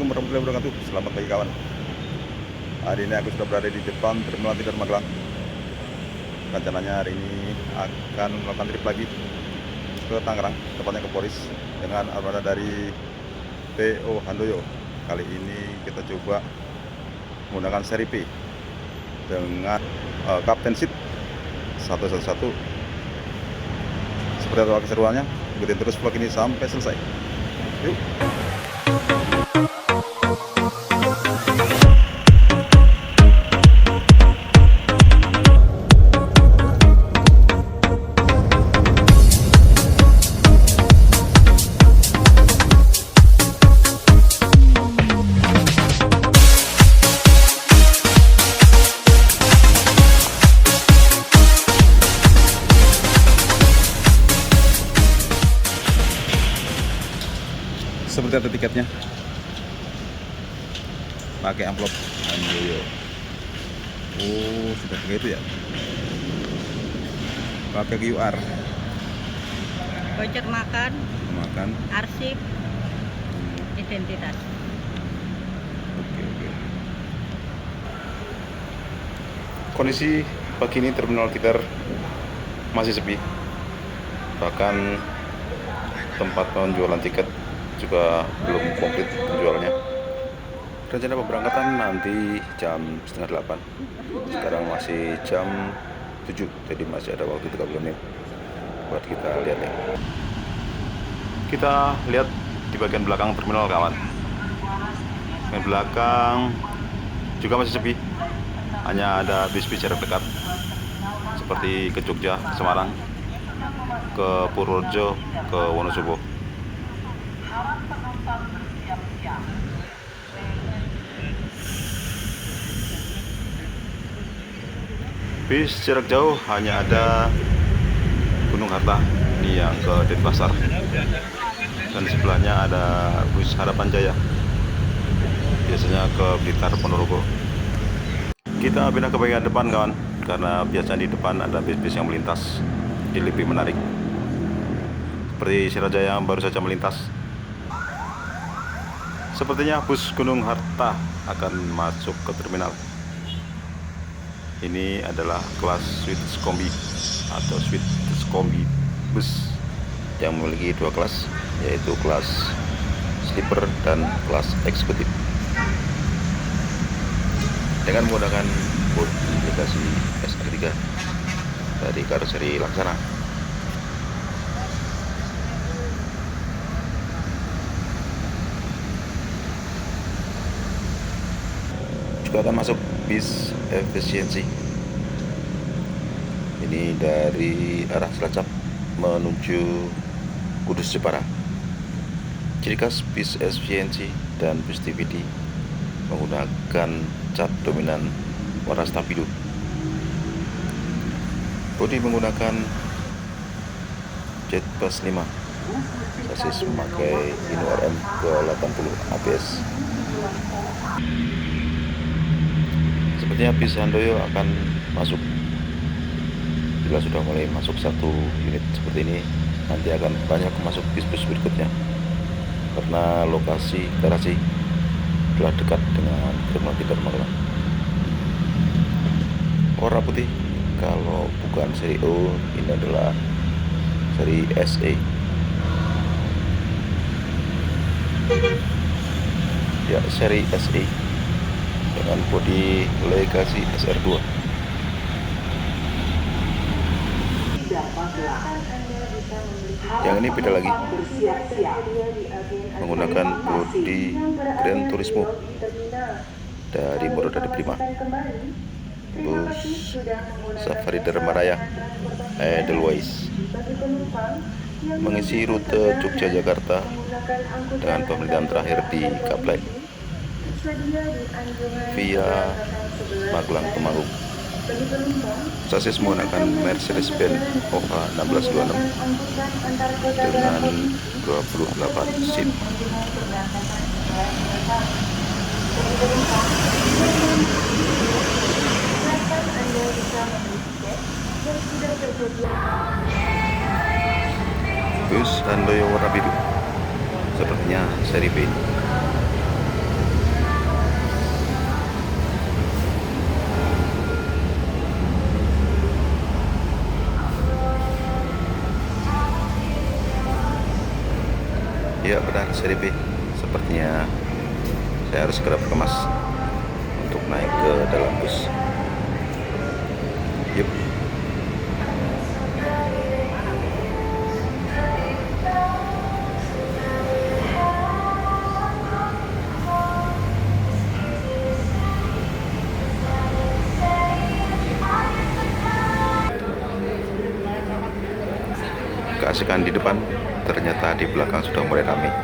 Assalamualaikum warahmatullahi wabarakatuh. Selamat pagi kawan. Hari ini aku sudah berada di depan Terminal Tidar Magelang. Rencananya hari ini akan melakukan trip lagi ke Tangerang, tepatnya ke Polis dengan armada dari PO Handoyo. Kali ini kita coba menggunakan seri P dengan Kapten Seat 111. Seperti apa keseruannya? Ikutin terus vlog ini sampai selesai. Yuk. Seperti ada tiketnya, pakai amplop Handoyo. Oh, sudah begitu ya, pakai QR, voucher makan, arsip, identitas. Oke. Kondisi pagi ini Terminal Tidar masih sepi, bahkan tempat penjualan tiket juga belum komplit penjualnya. Rencana pemberangkatan nanti jam 7:30. Sekarang masih jam 7, jadi masih ada waktu 30 menit buat kita lihat ya. Kita lihat di bagian belakang terminal kawan. Bagian belakang juga masih sepi, hanya ada bis-bis jarak dekat seperti ke Jogja, Semarang, ke Purworejo, ke Wonosobo. Bis jarak jauh hanya ada Gunung Harta, ini yang ke Denpasar, dan di sebelahnya ada bus Harapan Jaya, biasanya ke Blitar, Ponorogo. Kita pindah ke bagian depan kawan, karena biasanya di depan ada bis-bis yang melintas, jadi lebih menarik. Seperti Sirajaya yang baru saja melintas. Sepertinya bus Gunung Harta akan masuk ke terminal. Ini adalah kelas Suite Kombi atau Suite Kombi bus yang memiliki dua kelas, yaitu kelas sleeper dan kelas eksekutif, dengan menggunakan bodi legasi SR3 dari karoseri Laksana. Juga akan masuk bis efisiensi, ini dari arah Cilacap menuju Kudus Jepara. Ciri khas bis efisiensi dan bis TVD menggunakan cat dominan warna stabilo. Bodi menggunakan jet plus 5, sasis memakai Hino RM ke 80 ABS. Sepertinya bis Handoyo akan masuk. Bila sudah mulai masuk satu unit seperti ini, nanti akan banyak masuk bis-bis berikutnya, karena lokasi garasi telah dekat dengan Terminal Tidar Magelang. Warna putih, kalau bukan seri O, ini adalah seri SE. Ya, seri SE dengan bodi legasi SR2. Yang ini beda lagi, menggunakan bodi Gran Turismo dari Morodadi Prima, bus Safari Dharma Raya Edelweiss, mengisi rute Jogja-Jakarta dengan pemerintahan terakhir di Kaplek via Magelang Temanggung. Sasis menggunakan Mercedes-Benz OHA 1626 dengan 28 seat. Bus Handoyo warna biru, sepertinya seri B. Ya benar, seri B. Sepertinya saya harus segera berkemas untuk naik ke dalam bus. Yuk. Keasikan di depan, ternyata di belakang sudah mulai ramai.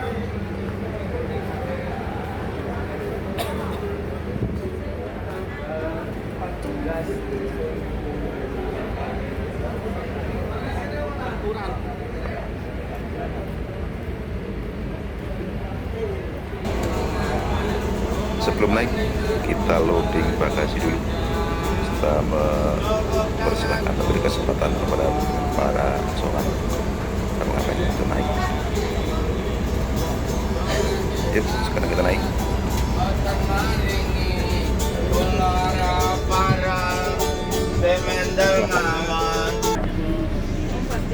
Sebelum naik, kita loading bagasi dulu. Kita mempersilahkan memberi kesempatan kepada para sowan ngapain untuk naik. Yuk, sekarang kita naik.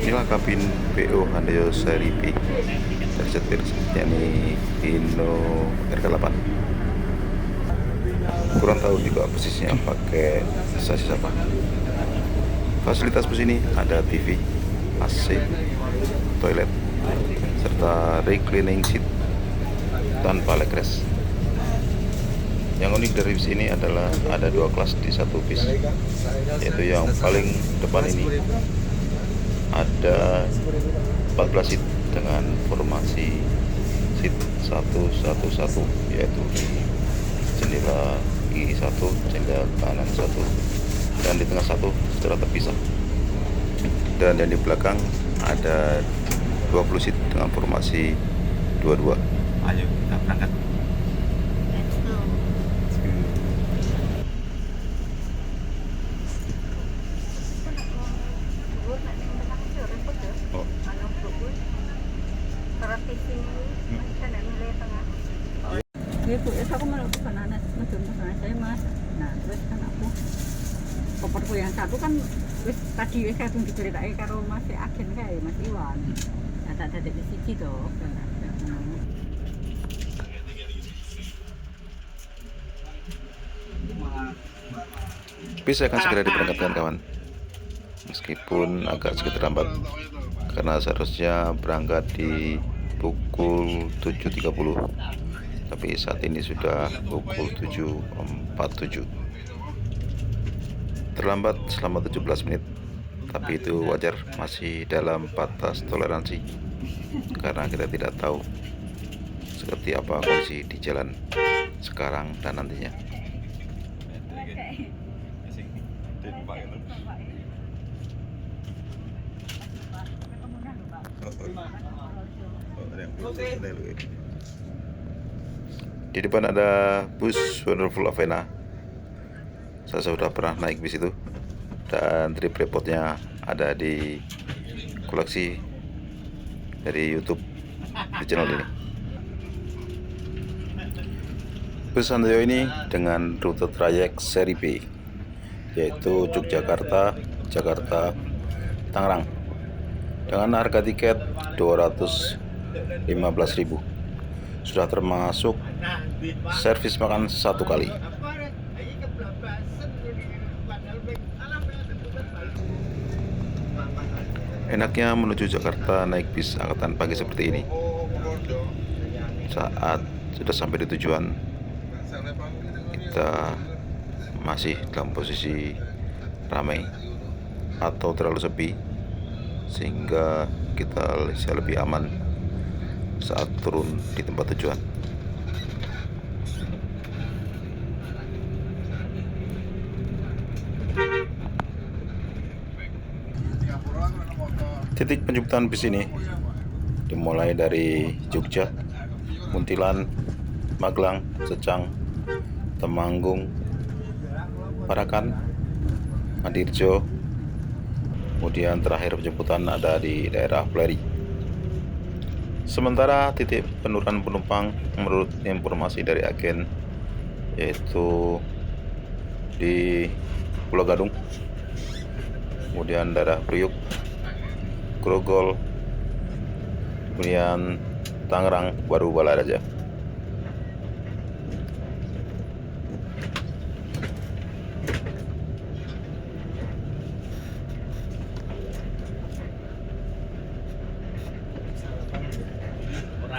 Inilah kabin PO Hyundai seri B tersetir yakni Hino RK8. Kurang tahu juga posisinya pakai sasis apa. Fasilitas bus ini ada TV, AC, toilet, serta reclining seat tanpa legress. Yang unik dari bis ini adalah ada 2 kelas di satu bis, yaitu yang paling depan ini ada 14 seat dengan formasi seat 111, yaitu jendela kiri 1, jendela kanan 1, dan di tengah 1 secara terpisah. Dan yang di belakang ada 20 seat dengan formasi 22. Ayo kita berangkat. Gitu, ya aku melakukan anak saya mas. Nah terus kan aku koperku yang satu kan wis tadi wis saya diceritain karo Mas Agen kae Mas Iwan. Nah tak ada di siji toh. Bis akan segera diberangkatkan kawan, meskipun agak sedikit terlambat karena seharusnya berangkat di pukul 7.30, tapi saat ini sudah pukul 7.47. Terlambat selama 17 menit, tapi itu wajar, masih dalam batas toleransi karena kita tidak tahu seperti apa kondisi di jalan sekarang dan nantinya. Di depan ada bus Wonderful Avena. Saya sudah pernah naik bis itu, dan trip repotnya ada di koleksi dari YouTube di channel ini. Bus Santoyo ini dengan rute trayek seri B, yaitu Yogyakarta, Jakarta, Tangerang, dengan harga tiket 215.000. Sudah termasuk servis makan 1 kali. Enaknya menuju Jakarta naik bis angkatan pagi seperti ini. Saat sudah sampai di tujuan, kita masih dalam posisi ramai atau terlalu sepi, sehingga kita bisa lebih aman saat turun di tempat tujuan. Titik penjemputan bis ini dimulai dari Jogja, Muntilan, Magelang, Secang, Temanggung, Parakan, Madirjo. Kemudian terakhir penjemputan ada di daerah Pleri. Sementara titik penurunan penumpang menurut informasi dari agen yaitu di Pulau Gadung, kemudian daerah Priuk, Grogol, kemudian Tangerang Baru Balaraja.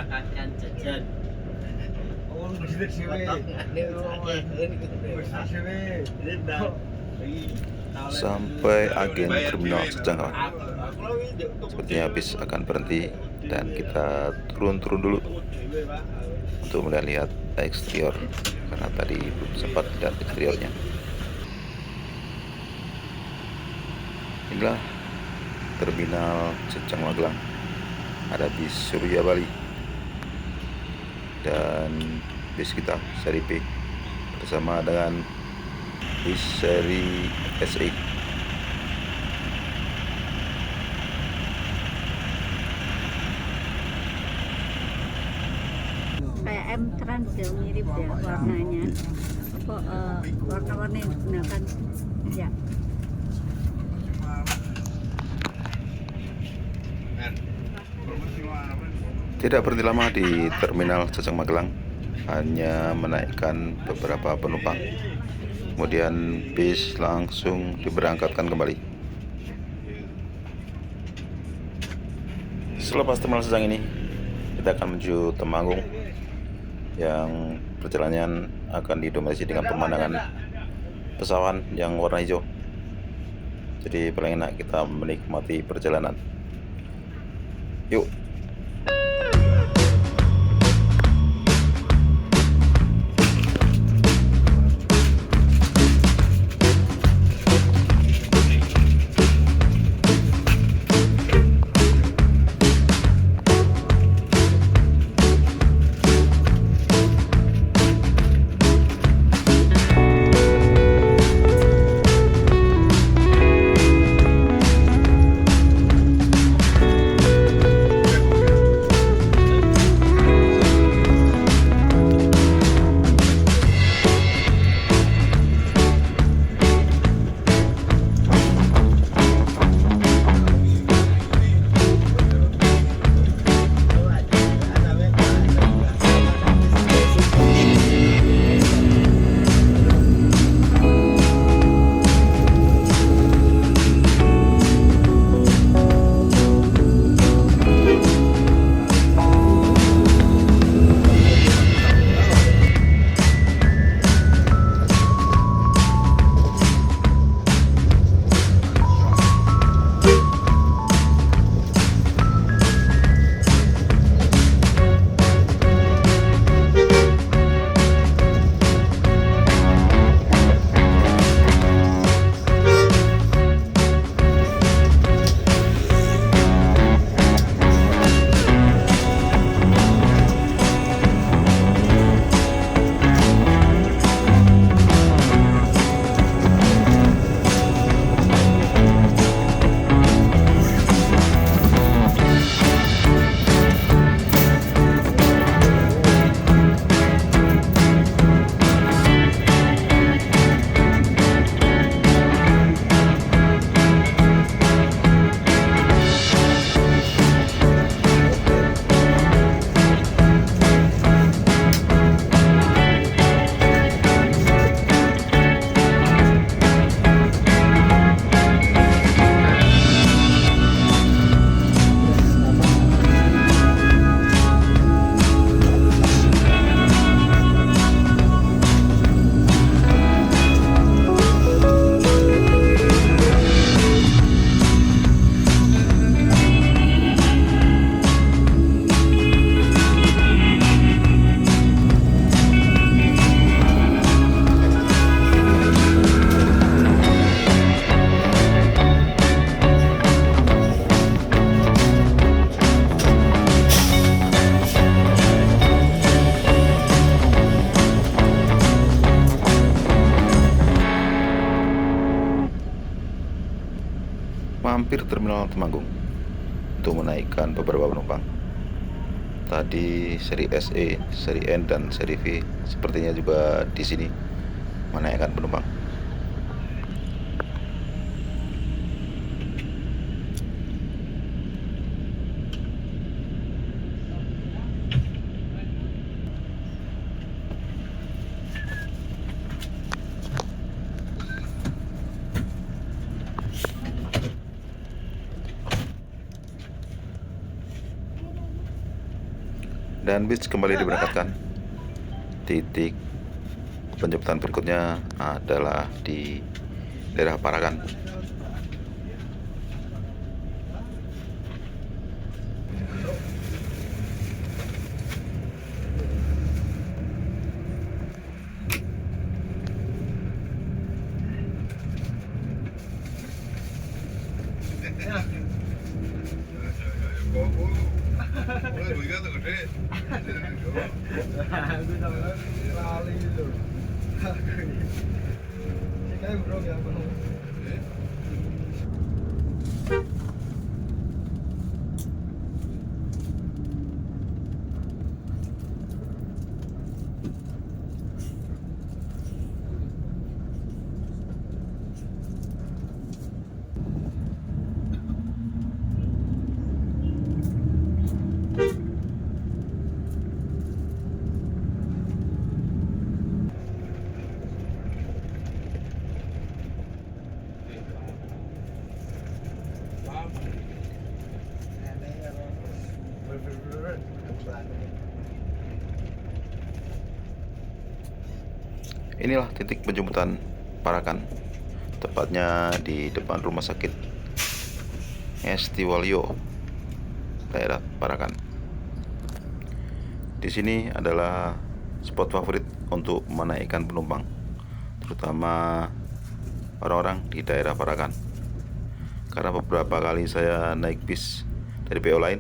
Akan jajan. Oh, mesti Sampai agen terminal Sejangkang. Sepertinya bis akan berhenti dan kita turun dulu untuk melihat eksterior karena tadi belum sempat lihat eksteriornya. Inilah terminal Sejang Magelang. Ada bis Surya Bali dan bis kita seri B bersama dengan bis seri SE. Kayak M Trans ya, mirip ya warnanya. Warna-warna yang digunakan ya. Tidak berhenti lama di terminal Sejang Magelang, hanya menaikkan beberapa penumpang. Kemudian bis langsung diberangkatkan kembali. Selepas terminal Sejang ini, kita akan menuju Temanggung yang perjalanan akan didominasi dengan pemandangan pesawahan yang warna hijau. Jadi paling enak kita menikmati perjalanan. Yuk. Mampir terminal Temanggung untuk menaikkan beberapa penumpang. Tadi seri SE, seri N dan seri V sepertinya juga di sini menaikkan penumpang. Dan bis kembali diberangkatkan. Titik penjemputan berikutnya adalah di daerah Parakan. Aku sama lali itu. Kayak bro yang penuh. Inilah titik penjemputan Parakan, tepatnya di depan rumah sakit Estiwalyo, daerah Parakan. Di sini adalah spot favorit untuk menaikkan penumpang, terutama orang-orang di daerah Parakan. Karena beberapa kali saya naik bis dari PO lain,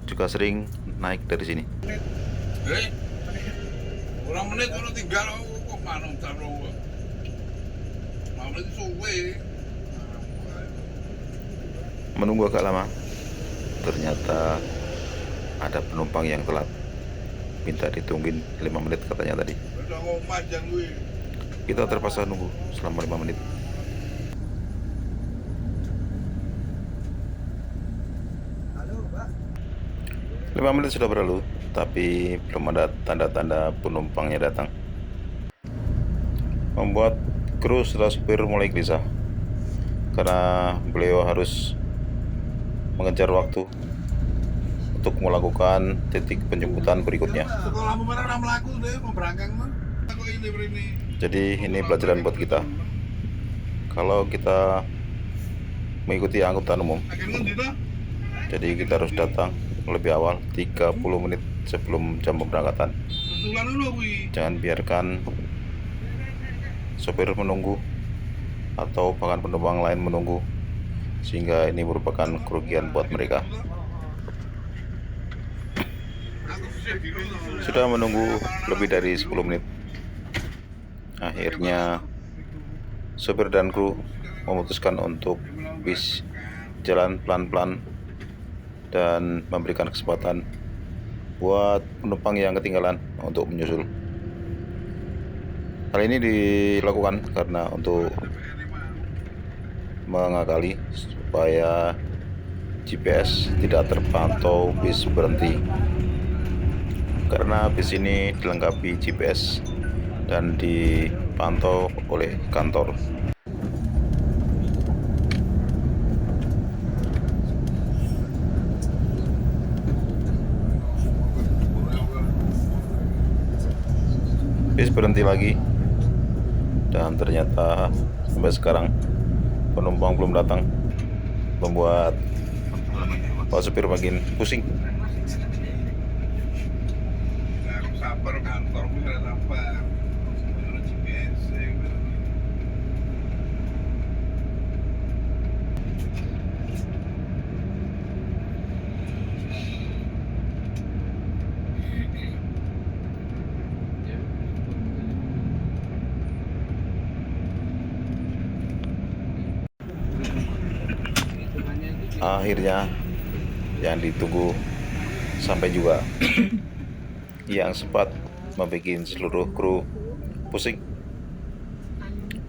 juga sering naik dari sini. Orang menit orang tinggal kok manung taruh. Menit suwe. Menunggu agak lama, ternyata ada penumpang yang telat. Minta ditungguin 5 menit katanya tadi. Udah ngomah jan kuwi. Kita terpaksa nunggu selama 5 menit. Halo, Pak. 5 menit sudah berlalu, tapi belum ada tanda-tanda penumpangnya datang. Membuat kru serta supir mulai gelisah, karena beliau harus mengejar waktu untuk melakukan titik penjemputan berikutnya. Sekolahmu mana ora mlaku deh mau berangkang mah. Aku ini brini. Jadi ini pelajaran buat kita. Kalau kita mengikuti angkutan umum, Akhir ngendi to? jadi kita harus datang lebih awal 30 menit sebelum jam pemberangkatan. Susulan dulu kuwi. Jangan biarkan sopir menunggu atau bahkan penumpang lain menunggu, sehingga ini merupakan kerugian buat mereka. Sudah menunggu lebih dari 10 menit. Akhirnya sopir dan kru memutuskan untuk bis jalan pelan-pelan dan memberikan kesempatan buat penumpang yang ketinggalan untuk menyusul. Hal ini dilakukan karena untuk mengakali supaya GPS tidak terpantau bis berhenti, karena bis ini dilengkapi GPS dan dipantau oleh kantor. Bis berhenti lagi, dan ternyata sampai sekarang penumpang belum datang, membuat Pak supir makin pusing. Aku sabar kantorku ora sabar. Ono GPS. Akhirnya yang ditunggu sampai juga. Yang sempat membuat seluruh kru pusing.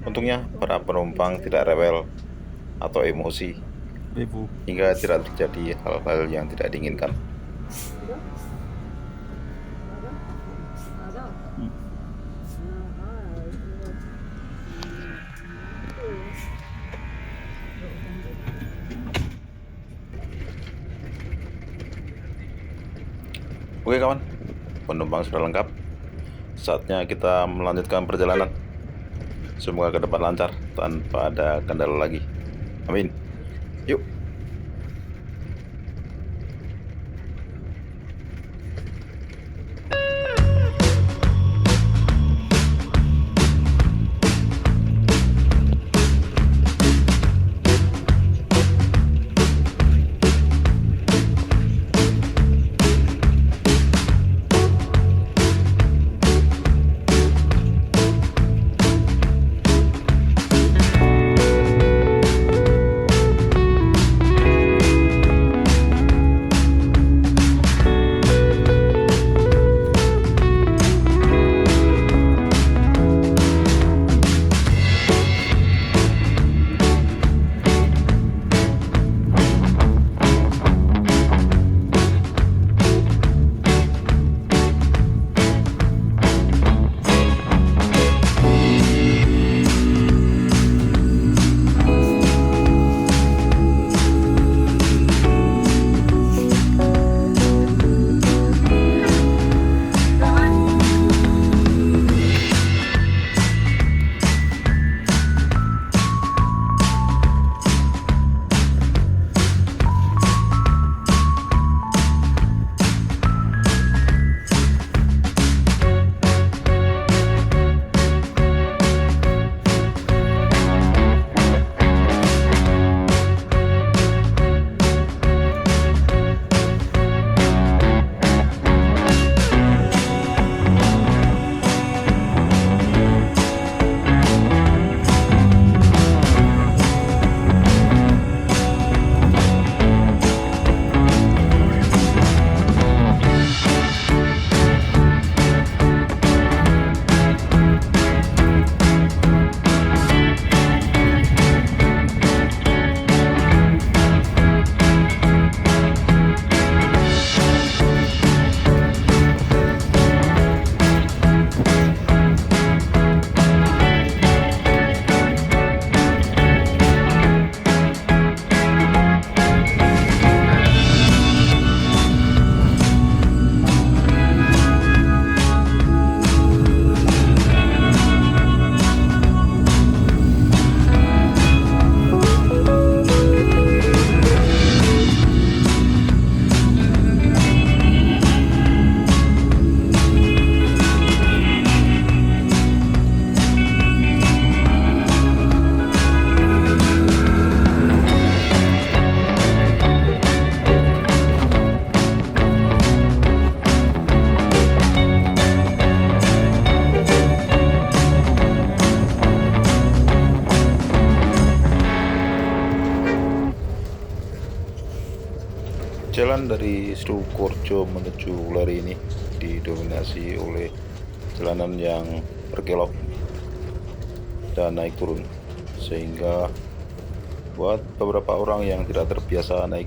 Untungnya para penumpang tidak rewel atau emosi, hingga tidak terjadi hal-hal yang tidak diinginkan. Oke kawan, penumpang sudah lengkap. Saatnya kita melanjutkan perjalanan. Semoga ke depan lancar tanpa ada kendala lagi. Amin. Yuk. Jalan dari Sukoharjo menuju Ulari ini didominasi oleh jalanan yang berkelok dan naik turun, sehingga buat beberapa orang yang tidak terbiasa naik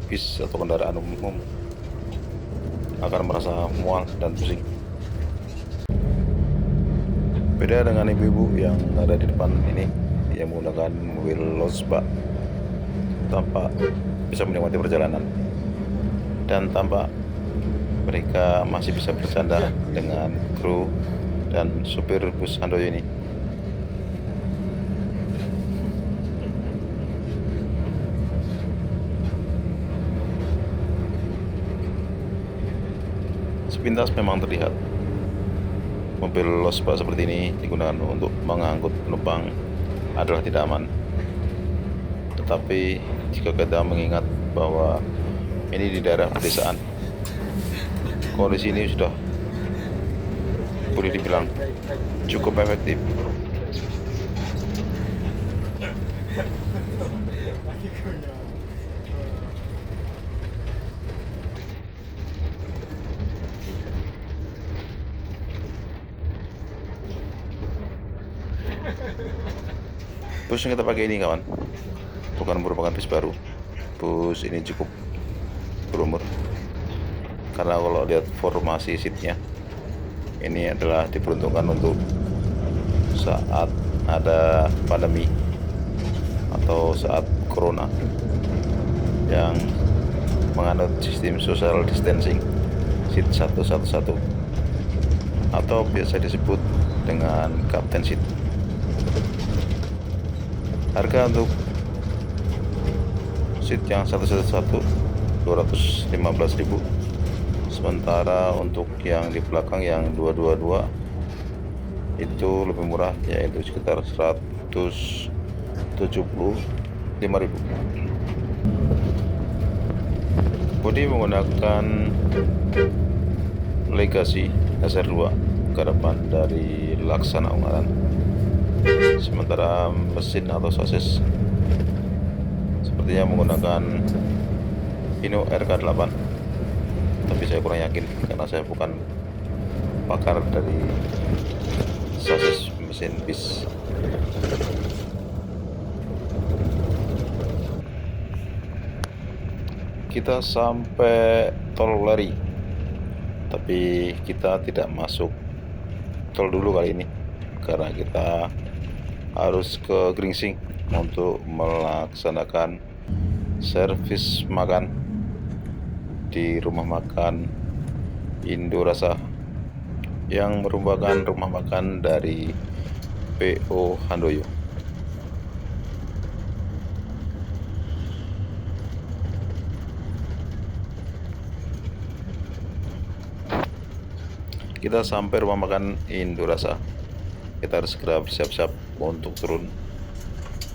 bis atau kendaraan umum akan merasa mual dan pusing. Beda dengan ibu-ibu yang ada di depan ini yang menggunakan mobil losbak, tampak bisa menikmati perjalanan dan tampak mereka masih bisa bercanda dengan kru dan supir bus Handoyo ini. Sepintas memang terlihat mobil losbak seperti ini digunakan untuk mengangkut penumpang adalah tidak aman. Tetapi jika kita mengingat bahwa ini di daerah pedesaan, kondisi ini sudah boleh dibilang cukup efektif. Bus yang kita pakai ini kawan bukan merupakan bus baru. Bus ini cukup berumur, karena kalau lihat formasi seatnya ini adalah diperuntukkan untuk saat ada pandemi atau saat corona yang menganut sistem social distancing seat 111 atau biasa disebut dengan Captain Seat. Harga untuk seat yang 111 215.000, sementara untuk yang di belakang yang 222 itu lebih murah, yaitu sekitar 175.000. Bodi menggunakan Legacy SR2 garapan dari Laksana Ungaran, sementara mesin atau sasis sepertinya menggunakan Hino RK8, tapi saya kurang yakin karena saya bukan pakar dari sasis mesin bis. Kita sampai tol Leri, tapi kita tidak masuk tol dulu kali ini karena kita harus ke Gringsing untuk melaksanakan servis makan di rumah makan Indorasa yang merupakan rumah makan dari PO Handoyo. Kita sampai rumah makan Indorasa. Kita harus segera bersiap-siap untuk turun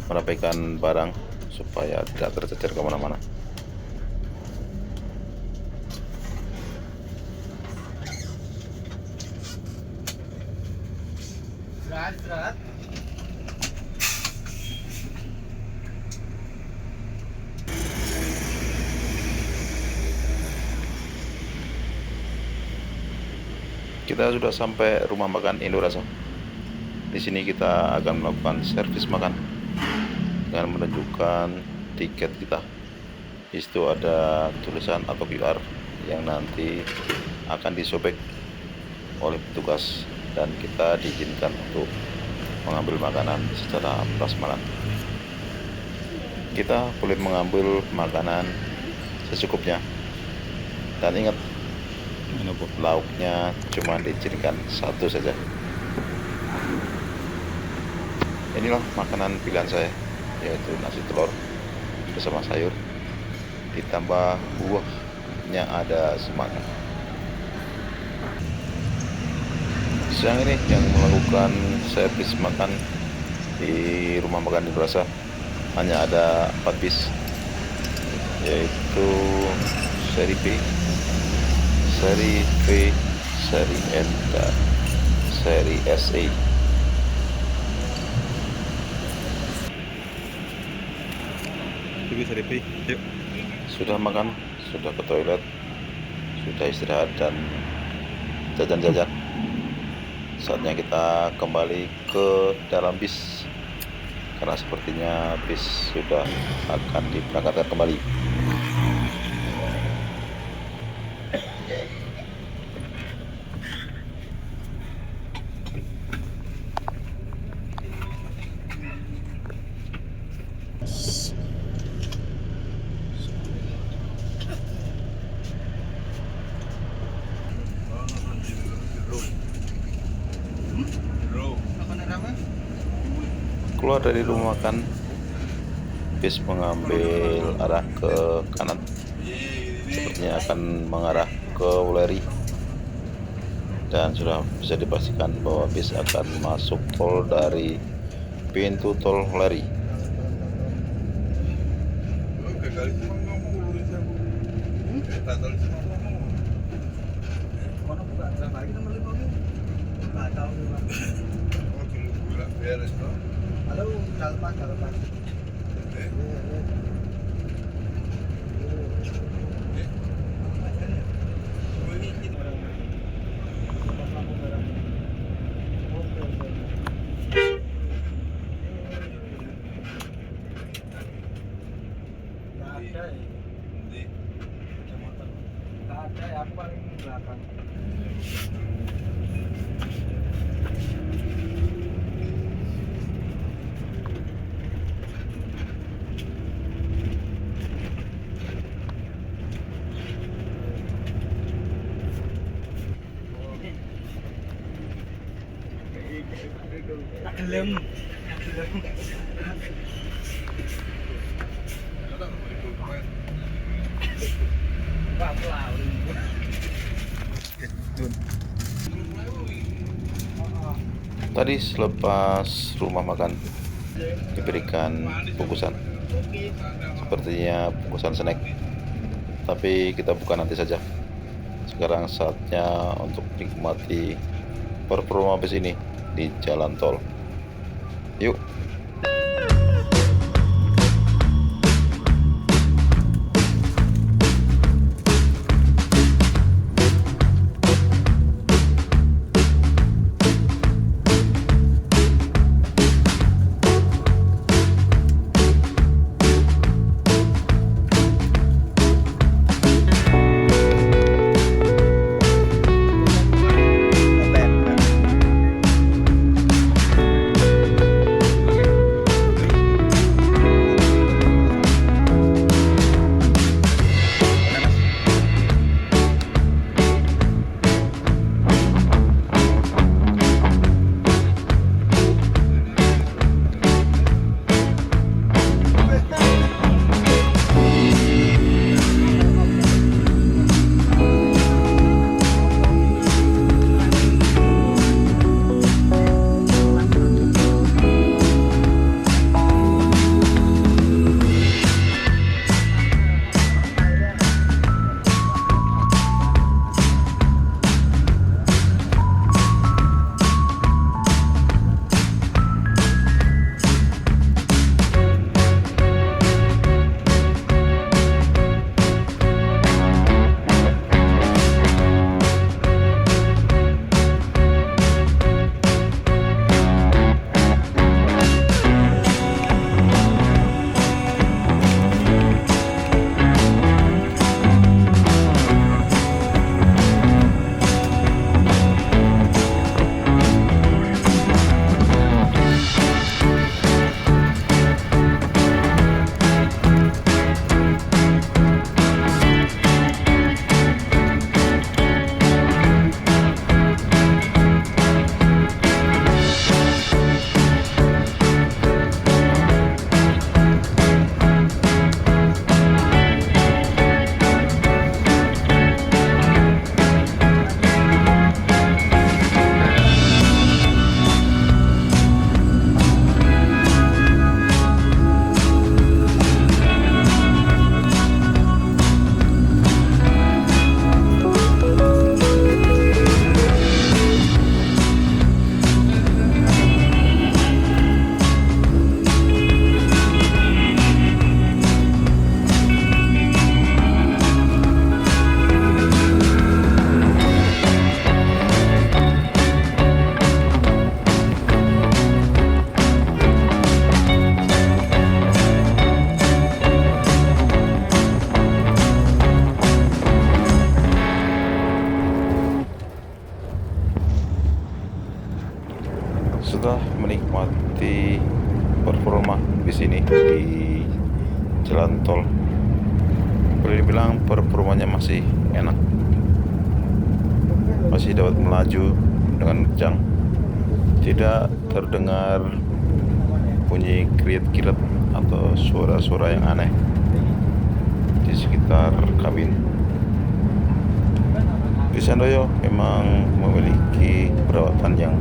merapikan barang supaya tidak tercecer kemana-mana. Berat. Kita sudah sampai rumah makan Indorasa. Di sini kita akan melakukan servis makan dengan menunjukkan tiket kita. Di situ ada tulisan atau QR yang nanti akan disobek oleh petugas dan kita diizinkan untuk mengambil makanan secara prasmanan. Kita boleh mengambil makanan secukupnya, dan ingat, lauknya cuma diizinkan satu saja. Inilah makanan pilihan saya, yaitu nasi telur bersama sayur ditambah buahnya ada semangka. Siang ini yang melakukan servis makan di rumah makan Indorasa hanya ada 4 bis, yaitu seri B, seri V, seri N, dan seri SE. Seri B, yuk. Sudah makan, sudah ke toilet, sudah istirahat dan jajan-jajan. Saatnya kita kembali ke dalam bis karena sepertinya bis sudah akan diberangkatkan kembali. Keluar dari rumah makan, bis mengambil arah ke kanan, sepertinya akan mengarah ke Wuleri, dan sudah bisa dipastikan bahwa bis akan masuk tol dari pintu tol Wuleri. Halo, Jalpan. Ada ya, aku paling belakang. Gelem. Tadi selepas rumah makan diberikan bungkusan, sepertinya bungkusan snack, tapi kita buka nanti saja. Sekarang saatnya untuk nikmati performa bus ini di jalan tol. Yuk. Setelah menikmati performa bis ini di jalan tol, boleh dibilang performanya masih enak, masih dapat melaju dengan kencang, tidak terdengar bunyi kirit-kirit atau suara-suara yang aneh di sekitar kabin. Bis Handoyo memang memiliki perawatan yang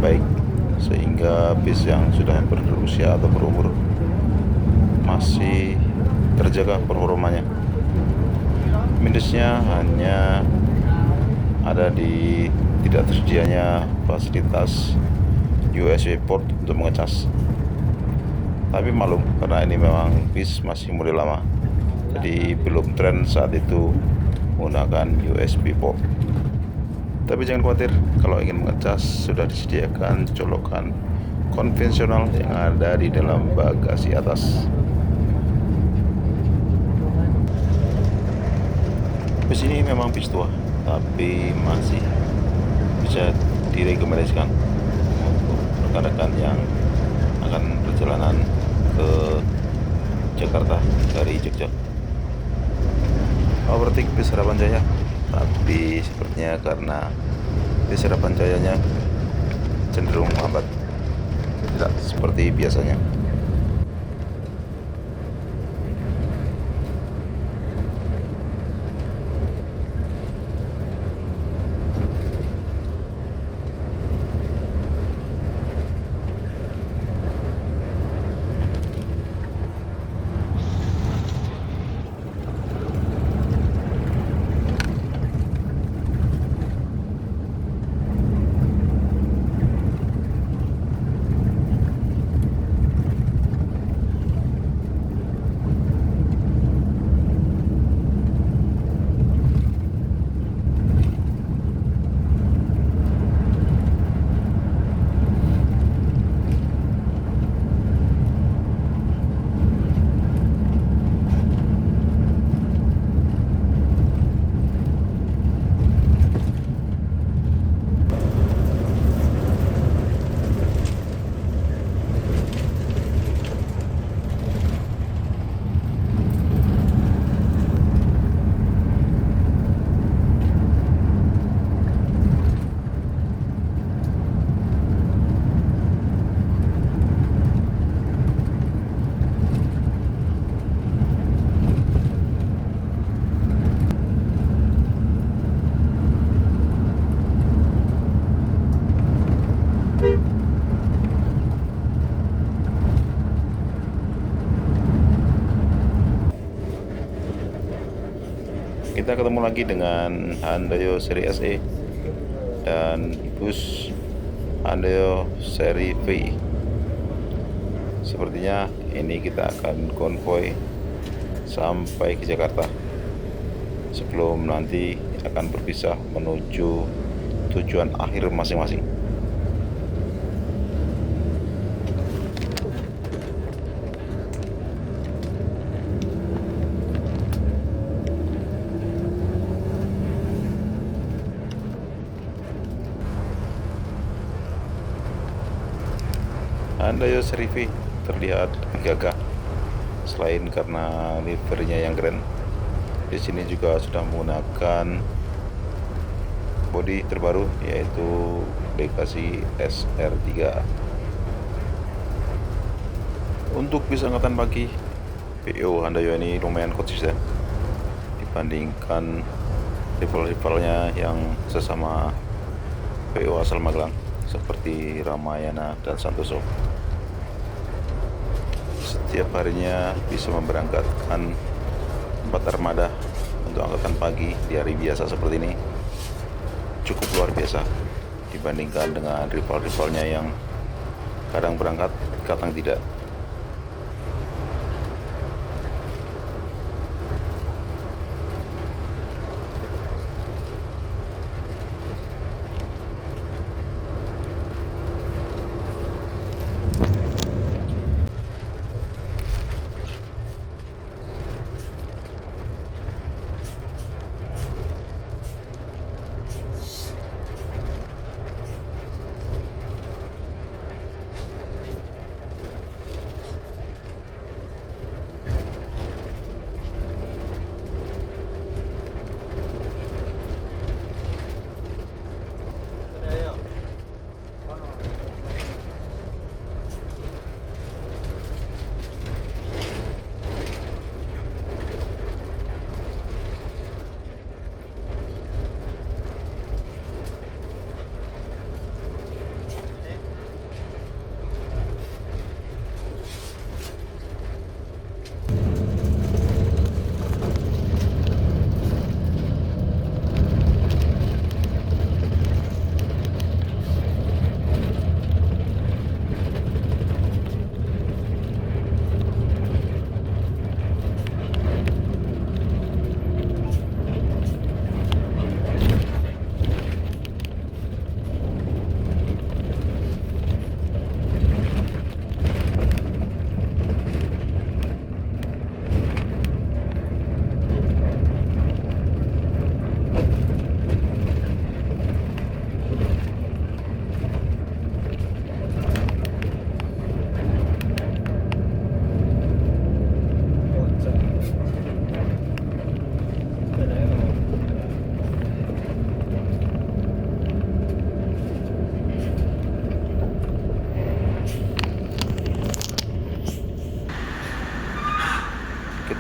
baik, sehingga bis yang sudah berusia atau berumur masih terjaga performanya. Minusnya hanya ada di tidak tersedianya fasilitas USB port untuk mengecas. Tapi maklum, karena ini memang bis masih model lama, jadi belum tren saat itu menggunakan USB port. Tapi jangan khawatir, kalau ingin mengecas sudah disediakan colokan konvensional yang ada di dalam bagasi atas. Bis ini memang bis tua, tapi masih bisa direkomendasikan untuk rekan-rekan yang akan perjalanan ke Jakarta dari Jogja. Overtake bis Harapan Jaya, tapi sepertinya karena bis Harapan Jayanya cenderung lambat, tidak seperti biasanya. Kita ketemu lagi dengan Handayo seri SE dan bus Handayo seri V. Sepertinya ini kita akan konvoy sampai ke Jakarta sebelum nanti akan berpisah menuju tujuan akhir masing-masing. Handayo seri V terlihat gagah selain karena livernya yang keren. Di sini juga sudah menggunakan bodi terbaru yaitu Legacy SR3. Untuk bis angkatan pagi, PO Handayo ini lumayan konsisten dibandingkan rival-rivalnya yang sesama PO asal Magelang seperti Ramayana dan Santoso. Setiap harinya bisa memberangkatkan 4 armada untuk angkatan pagi di hari biasa seperti ini. Cukup luar biasa dibandingkan dengan rival-rivalnya yang kadang berangkat, kadang tidak.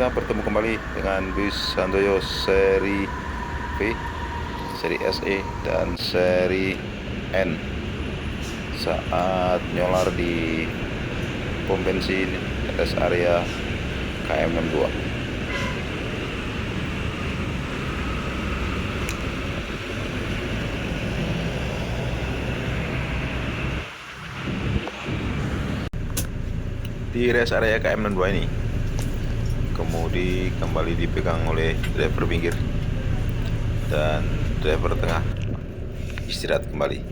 kita bertemu kembali dengan bus Santoyo seri V, seri SE, dan seri N saat nyolar di pom bensin rest area KM 62. Di rest area KM 62 ini kemudi kembali dipegang oleh driver pinggir dan driver tengah istirahat kembali.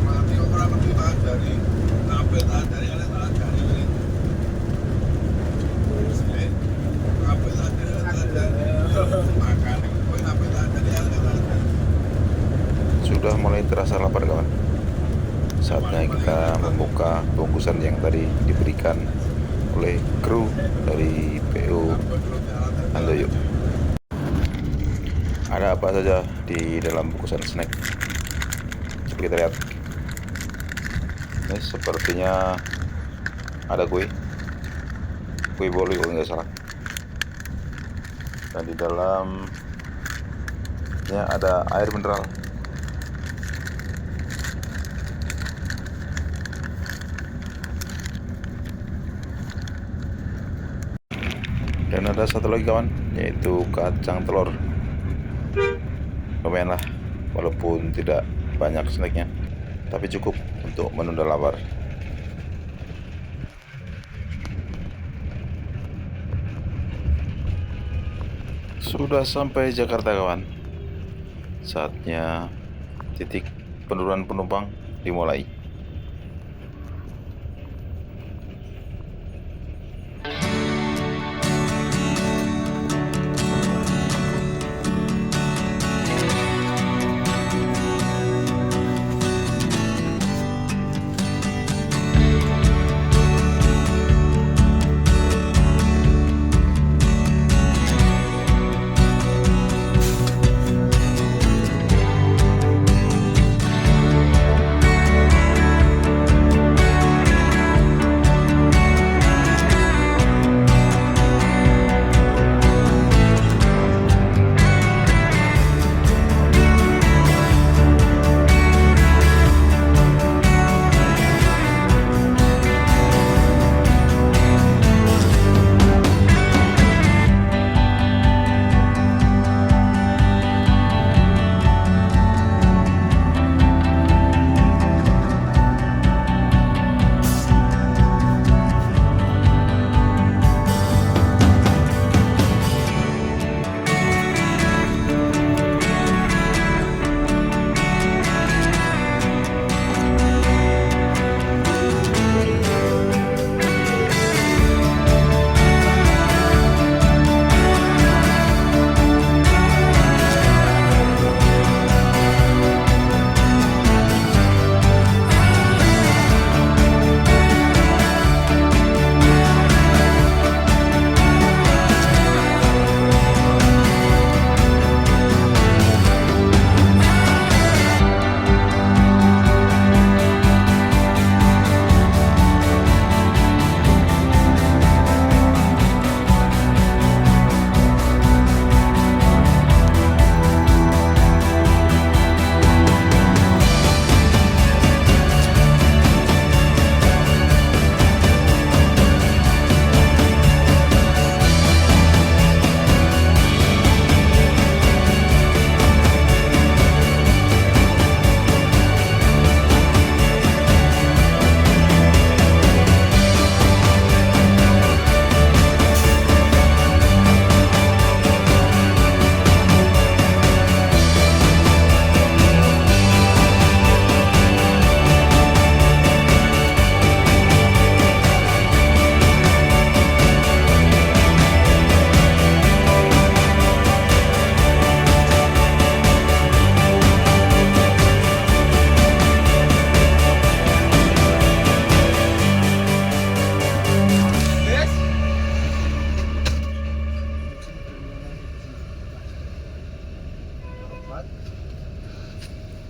Mati orang lebih tahan dari nape tahan dari oleh tahan dari ini. Nape tahan dari oleh tahan dari makan. Kau nape tahan dari oleh tahan dari. Sudah mulai terasa lapar kawan. Saatnya kita membuka bungkusan yang tadi diberikan oleh kru dari PO Santoyo. Ada apa saja di dalam bungkusan snack? Coba kita lihat. Ini sepertinya ada kue bolu kalau nggak salah. Dan di dalamnya ada air mineral. Dan ada satu lagi kawan, yaitu kacang telur. Lumayan lah, walaupun tidak banyak snacknya, tapi cukup untuk menunda lapar. Sudah sampai Jakarta kawan. Saatnya titik penurunan penumpang dimulai.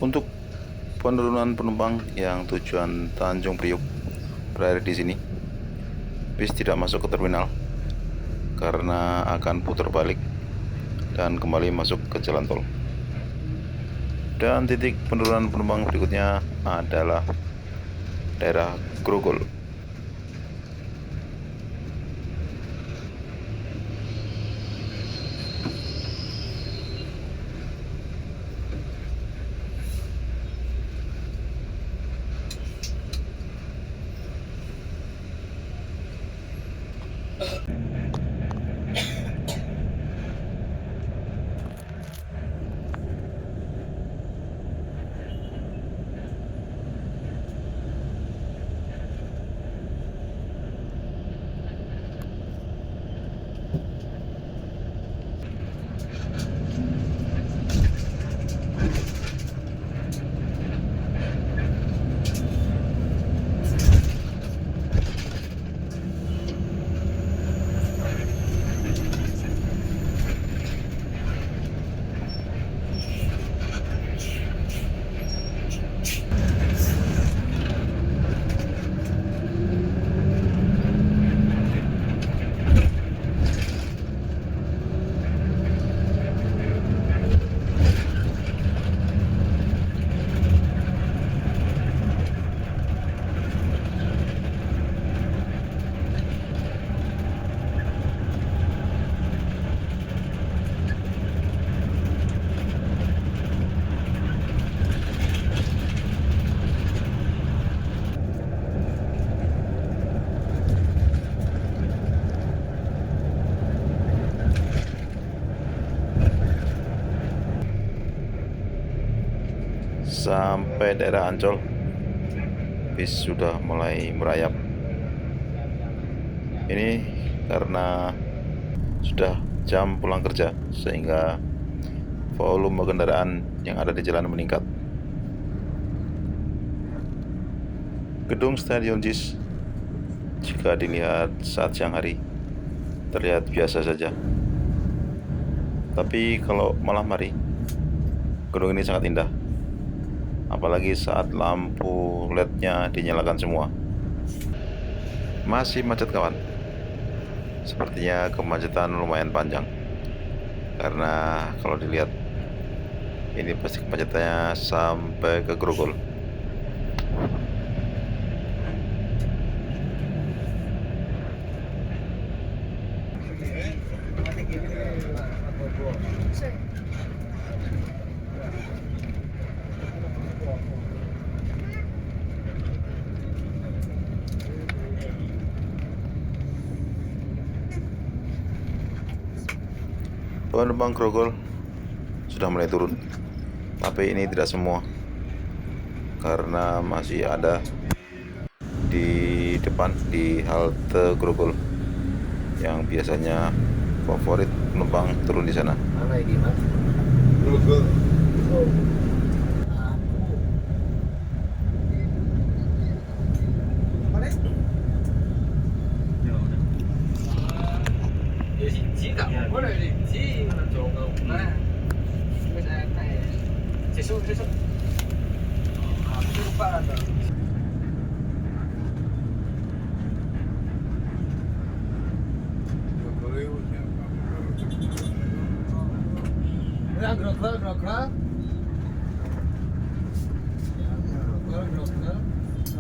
Untuk penurunan penumpang yang tujuan Tanjung Priok berakhir di sini, bis tidak masuk ke terminal karena akan putar balik dan kembali masuk ke jalan tol. Dan titik penurunan penumpang berikutnya adalah daerah Grogol. Sampai daerah Ancol, bis sudah mulai merayap. Ini karena sudah jam pulang kerja, sehingga volume kendaraan yang ada di jalan meningkat. Gedung Stadion JIS jika dilihat saat siang hari terlihat biasa saja, tapi kalau malam hari gedung ini sangat indah, apalagi saat lampu LED-nya dinyalakan semua. Masih macet kawan. Sepertinya kemacetan lumayan panjang, karena kalau dilihat ini pasti kemacetannya sampai ke Grogol. Penumpang Grogol sudah mulai turun, tapi ini tidak semua, karena masih ada di depan di halte Grogol yang biasanya favorit penumpang turun di sana. Mana ini mas? Grogol. Grogol.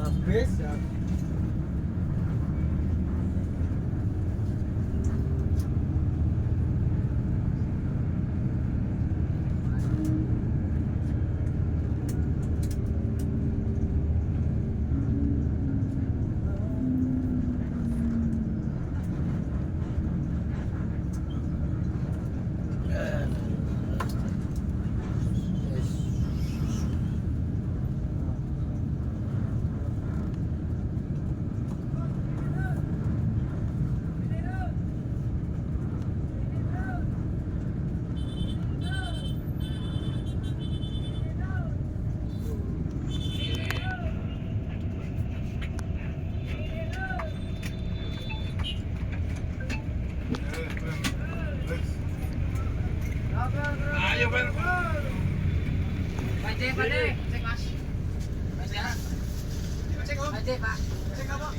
Habis ya. Cek Pak deh, cek Mas. Mas ya. Cek Om. Cek Pak. Cek apa?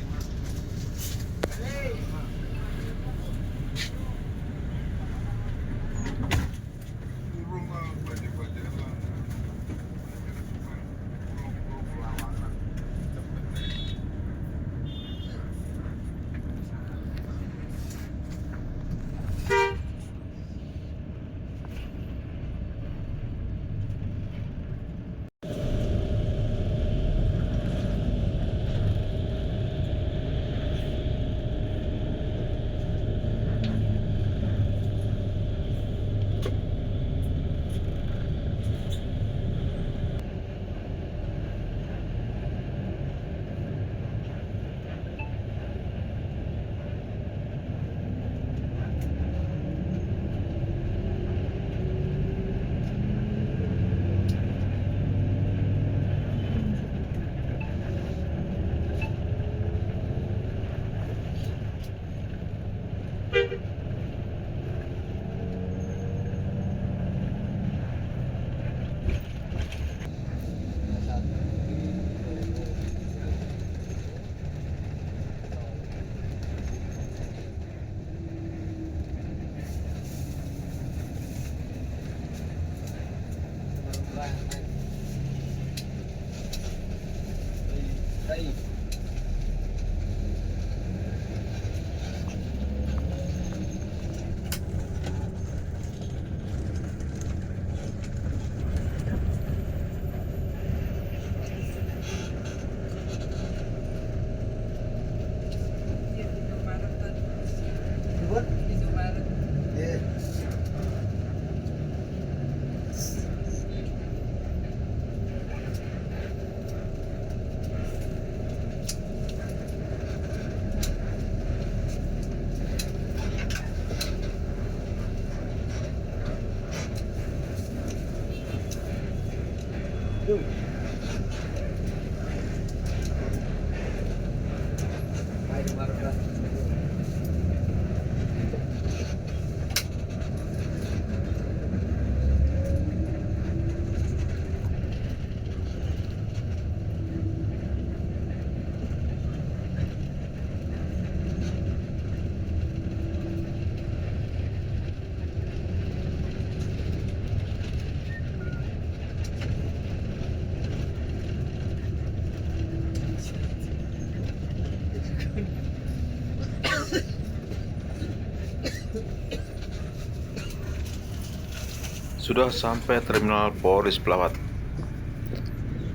Sudah sampai terminal Polres Pelawat.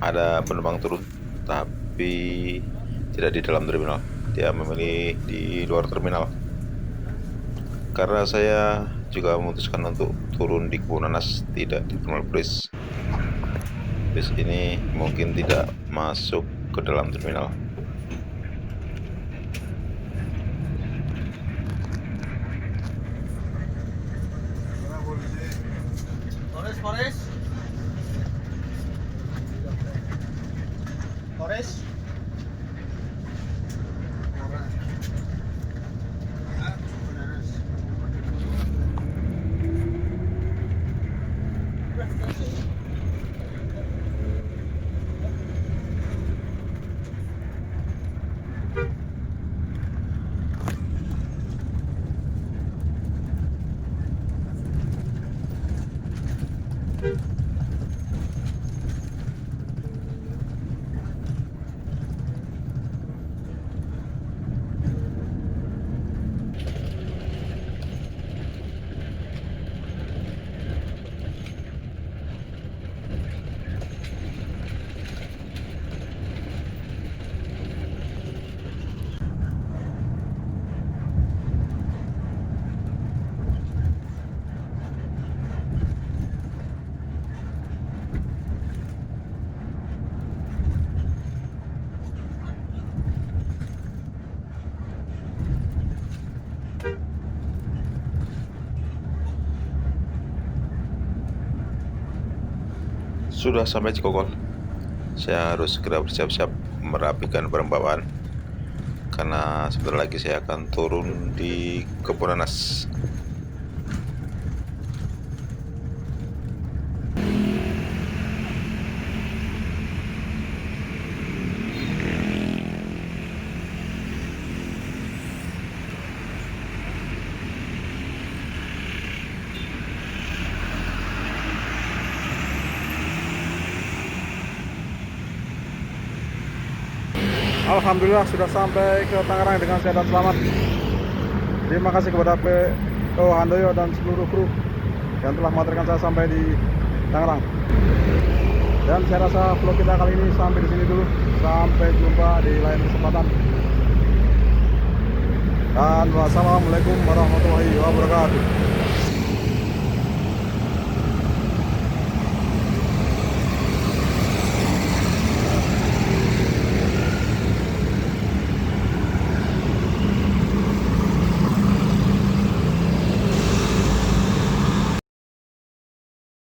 Ada penumpang turun, tapi tidak di dalam terminal. Dia memilih di luar terminal. Karena saya juga memutuskan untuk turun di Kebun Nanas, tidak di terminal Polres. Bis ini mungkin tidak masuk ke dalam terminal. Forest. Forest. Sudah sampai Cikokol. Saya harus segera bersiap-siap merapikan barang bawaan, karena sebentar lagi saya akan turun di Kebun Nanas. Alhamdulillah sudah sampai ke Tangerang dengan sehat dan selamat. Terima kasih kepada PO Handoyo dan seluruh kru yang telah mengantarkan saya sampai di Tangerang. Dan saya rasa vlog kita kali ini sampai di sini dulu. Sampai jumpa di lain kesempatan. Dan wassalamualaikum warahmatullahi wabarakatuh.